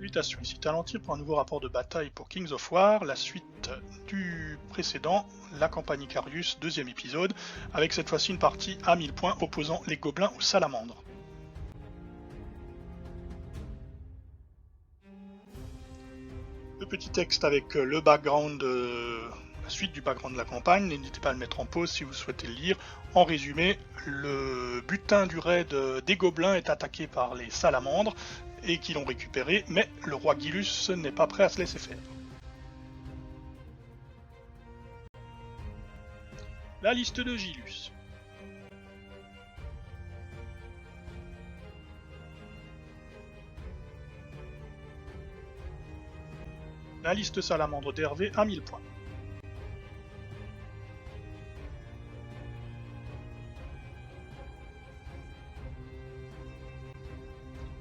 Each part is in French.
Salutations, ici Talentir pour un nouveau rapport de bataille pour Kings of War, la suite du précédent, la campagne Icarius, deuxième épisode, avec cette fois-ci une partie à 1000 points opposant les gobelins aux salamandres. Le petit texte avec le background, la suite du background de la campagne, n'hésitez pas à le mettre en pause si vous souhaitez le lire. En résumé, le butin du raid des gobelins est attaqué par les salamandres, et qui l'ont récupéré, mais le roi Gilus n'est pas prêt à se laisser faire. La liste de Gilus. La liste salamandre d'Hervé à 1000 points.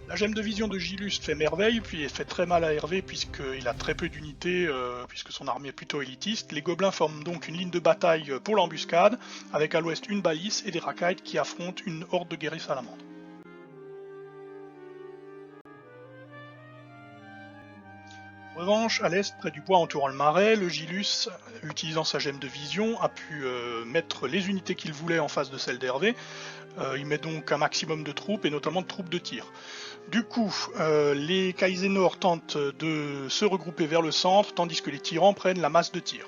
La gemme de vision de Gilus fait merveille, puis elle fait très mal à Hervé puisqu'il a très peu d'unités, puisque son armée est plutôt élitiste. Les gobelins forment donc une ligne de bataille pour l'embuscade, avec à l'ouest une balise et des racailles qui affrontent une horde de guerriers salamandres. En revanche, à l'est, près du bois entourant le marais, le Gilus, utilisant sa gemme de vision, a pu mettre les unités qu'il voulait en face de celles d'Hervé. Il met donc un maximum de troupes, et notamment de troupes de tir. Du coup, les Kaizenor tentent de se regrouper vers le centre, tandis que les tyrans prennent la masse de tir.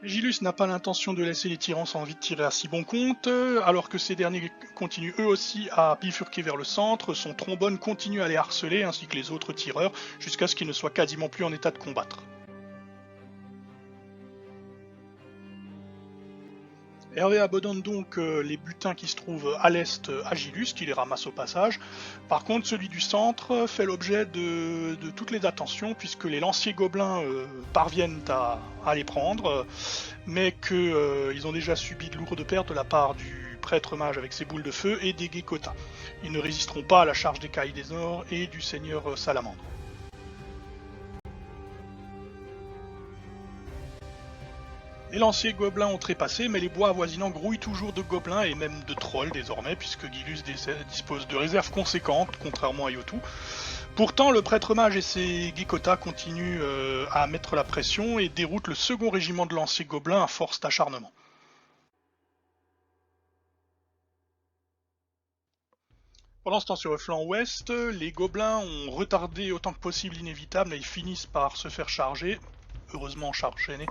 Gilus n'a pas l'intention de laisser les tyrans sans envie de tirer à si bon compte, alors que ces derniers continuent eux aussi à bifurquer vers le centre, son trombone continue à les harceler ainsi que les autres tireurs, jusqu'à ce qu'ils ne soient quasiment plus en état de combattre. Hervé abandonne donc les butins qui se trouvent à l'est à Gilus, qui les ramasse au passage. Par contre, celui du centre fait l'objet de toutes les attentions, puisque les lanciers gobelins parviennent à les prendre, mais qu'ils ont déjà subi de lourdes pertes de la part du prêtre mage avec ses boules de feu et des Gekota. Ils ne résisteront pas à la charge des Kaizenor et du seigneur Salamandre. Les lanciers gobelins ont trépassé, mais les bois avoisinants grouillent toujours de gobelins et même de trolls désormais, puisque Gilus dispose de réserves conséquentes, contrairement à Yotu. Pourtant, le prêtre mage et ses Gekota continuent à mettre la pression et déroutent le second régiment de lanciers gobelins à force d'acharnement. Pendant ce temps, sur le flanc ouest, les gobelins ont retardé autant que possible l'inévitable et ils finissent par se faire charger, heureusement enchaînés,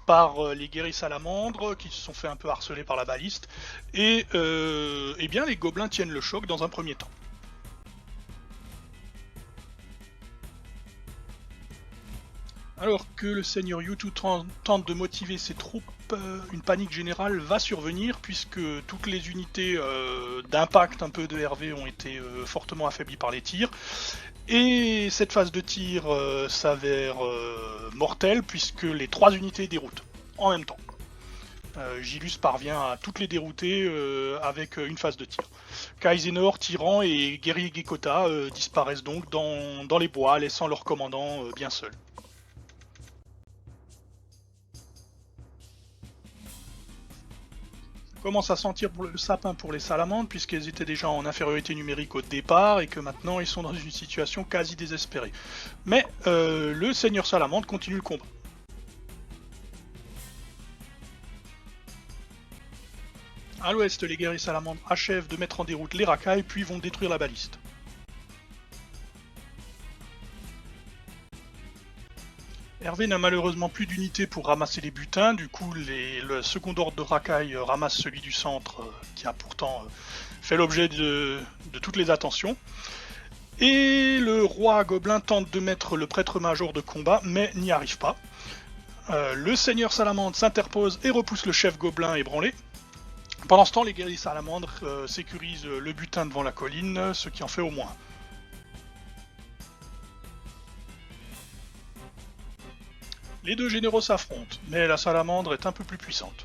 par les guerriers salamandres qui se sont fait un peu harceler par la baliste, et eh bien les gobelins tiennent le choc dans un premier temps. Alors que le seigneur Yotu tente de motiver ses troupes, une panique générale va survenir puisque toutes les unités d'impact un peu de Hervé ont été fortement affaiblies par les tirs. Et cette phase de tir s'avère mortelle puisque les 3 unités déroutent en même temps. Gilus parvient à toutes les dérouter avec une phase de tir. Kaizenor, Tyran et guerrier Gekota disparaissent donc dans les bois, laissant leur commandant bien seul. Commence à sentir le sapin pour les salamandres puisqu'elles étaient déjà en infériorité numérique au départ et que maintenant ils sont dans une situation quasi désespérée. Mais le seigneur salamandre continue le combat. À l'ouest, les guerriers salamandres achèvent de mettre en déroute les racailles puis vont détruire la baliste. Hervé n'a malheureusement plus d'unité pour ramasser les butins, du coup le second ordre de racailles ramasse celui du centre qui a pourtant fait l'objet de toutes les attentions. Et le roi gobelin tente de mettre le prêtre mage hors de combat, mais n'y arrive pas. Le seigneur salamandre s'interpose et repousse le chef gobelin ébranlé. Pendant ce temps, les guerriers salamandres sécurisent le butin devant la colline, ce qui en fait au moins. Les deux généraux s'affrontent, mais la salamandre est un peu plus puissante.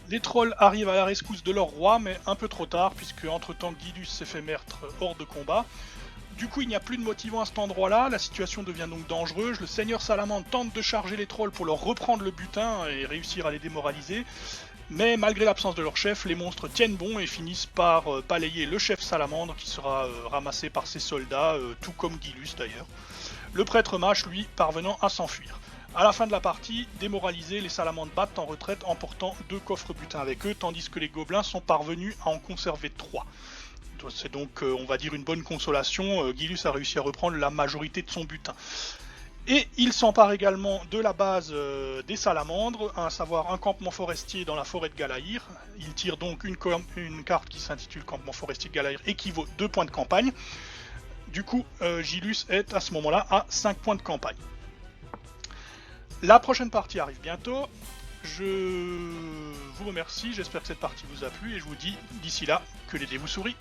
Les trolls arrivent à la rescousse de leur roi, mais un peu trop tard, puisque entre-temps Gilus s'est fait mettre hors de combat. Du coup, il n'y a plus de motivant à cet endroit-là, la situation devient donc dangereuse. Le seigneur Salamandre tente de charger les trolls pour leur reprendre le butin et réussir à les démoraliser. Mais malgré l'absence de leur chef, les monstres tiennent bon et finissent par balayer le chef Salamandre qui sera ramassé par ses soldats, tout comme Guilus d'ailleurs. Le prêtre mage, lui, parvenant à s'enfuir. A la fin de la partie, démoralisés, les salamandres battent en retraite, emportant 2 coffres butins avec eux, tandis que les gobelins sont parvenus à en conserver 3. C'est donc, on va dire, une bonne consolation. Guilus a réussi à reprendre la majorité de son butin. Et il s'empare également de la base des salamandres, à savoir un campement forestier dans la forêt de Galaïr. Il tire donc une carte qui s'intitule Campement forestier de Galaïr et qui vaut 2 points de campagne. Du coup, Gilus est à ce moment-là à 5 points de campagne. La prochaine partie arrive bientôt. Je vous remercie, j'espère que cette partie vous a plu et je vous dis d'ici là que les dés vous sourient.